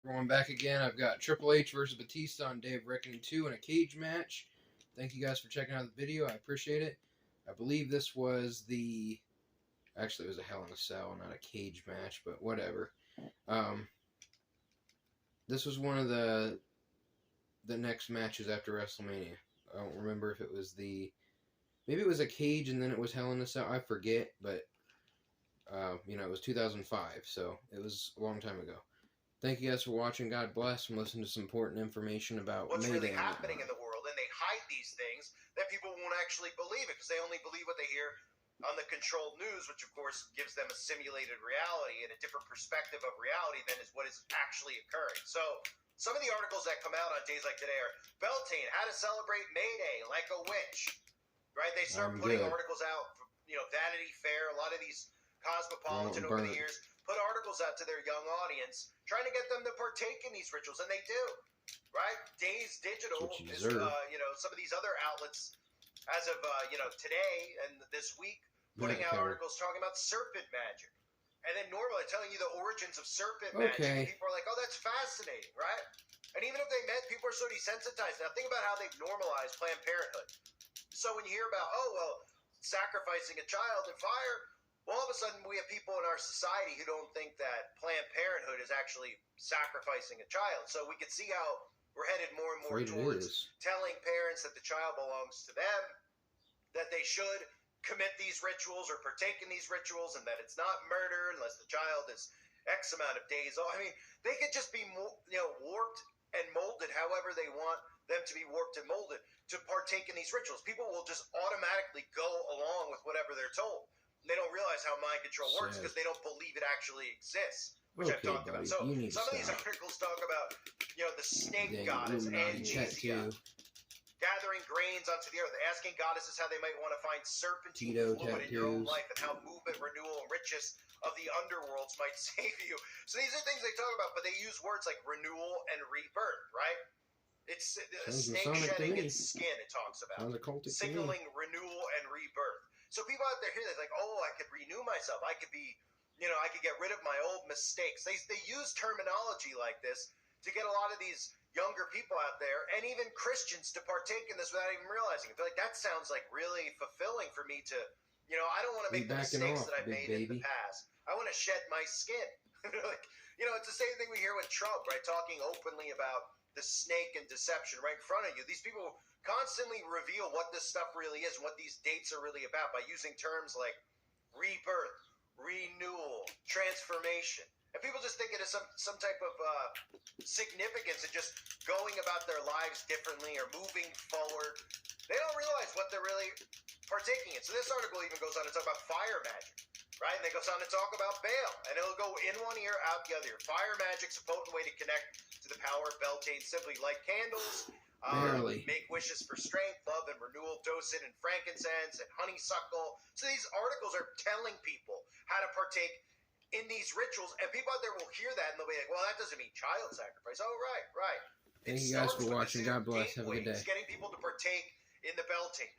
Going back again, I've got Triple H versus Batista on Day of Reckoning 2 in a cage match. Thank you guys for checking out the video. I appreciate it. I believe this was the... Actually, it was a Hell in a Cell, not a cage match, but whatever. This was one of the next matches after WrestleMania. I don't remember if it was the... Maybe it was a cage and then it was Hell in a Cell. I forget, but... it was 2005, so it was a long time ago. Thank you guys for watching. God bless, and listen to some important information about what's Mayday really happening in the world, and they hide these things that people won't actually believe it because they only believe what they hear on the controlled news, which of course gives them a simulated reality and a different perspective of reality than is what is actually occurring. So some of the articles that come out on days like today are Beltane, how to celebrate Mayday like a witch, right? They start putting articles out from, Vanity Fair, a lot of these Cosmopolitan over the years put articles out to their young audience trying to get them to partake in these rituals, and they do, right? Days Digital is, some of these other outlets as of, today and this week putting out articles talking about serpent magic. And then normally telling you the origins of serpent magic. People are like, oh, that's fascinating, right? And even if they met, people are so desensitized. Now think about how they've normalized Planned Parenthood. So when you hear about, sacrificing a child in fire, well, all of a sudden we have people in our society who don't think that Planned Parenthood is actually sacrificing a child. So we can see how we're headed more and more towards telling parents that the child belongs to them, that they should commit these rituals or partake in these rituals, and that it's not murder unless the child is X amount of days old. I mean, they could just be, warped and molded however they want them to be warped and molded to partake in these rituals. People will just automatically go along with whatever they're told. They don't realize how mind control works because they don't believe it actually exists, which I've talked about. So some of these articles talk about, the snake goddess, Angesia, gathering grains onto the earth, asking goddesses how they might want to find serpentine fluid in your own life and how movement, renewal, and riches of the underworlds might save you. So these are things they talk about, but they use words like renewal and rebirth, right? It's snake shedding its skin, it talks about. Signaling renewal and rebirth. So people out there hear this like, oh, I could renew myself. I could be, I could get rid of my old mistakes. They use terminology like this to get a lot of these younger people out there and even Christians to partake in this without even realizing it. I feel like that sounds like really fulfilling for me to, I don't want to make the mistakes that I've made in the past. I want to shed my skin. It's the same thing we hear with Trump, right? Talking openly about the snake and deception right in front of you. These people constantly reveal what this stuff really is and what these dates are really about by using terms like rebirth, renewal, transformation. And people just think it is some type of significance in just going about their lives differently or moving forward. They don't realize what they're really partaking in. So this article even goes on to talk about fire magic, right? And it goes on to talk about Baal. And it'll go in one ear, out the other. Fire magic's a potent way to connect to the power of Beltane. Simply light candles, make wishes for strength, love, and renewal, dose it in frankincense and honeysuckle. So these articles are telling people how to partake in these rituals, and people out there will hear that and they'll be like, well, that doesn't mean child sacrifice. Oh, right. Thank you guys for watching. God bless. Have a good day. It's getting people to partake in the Beltane.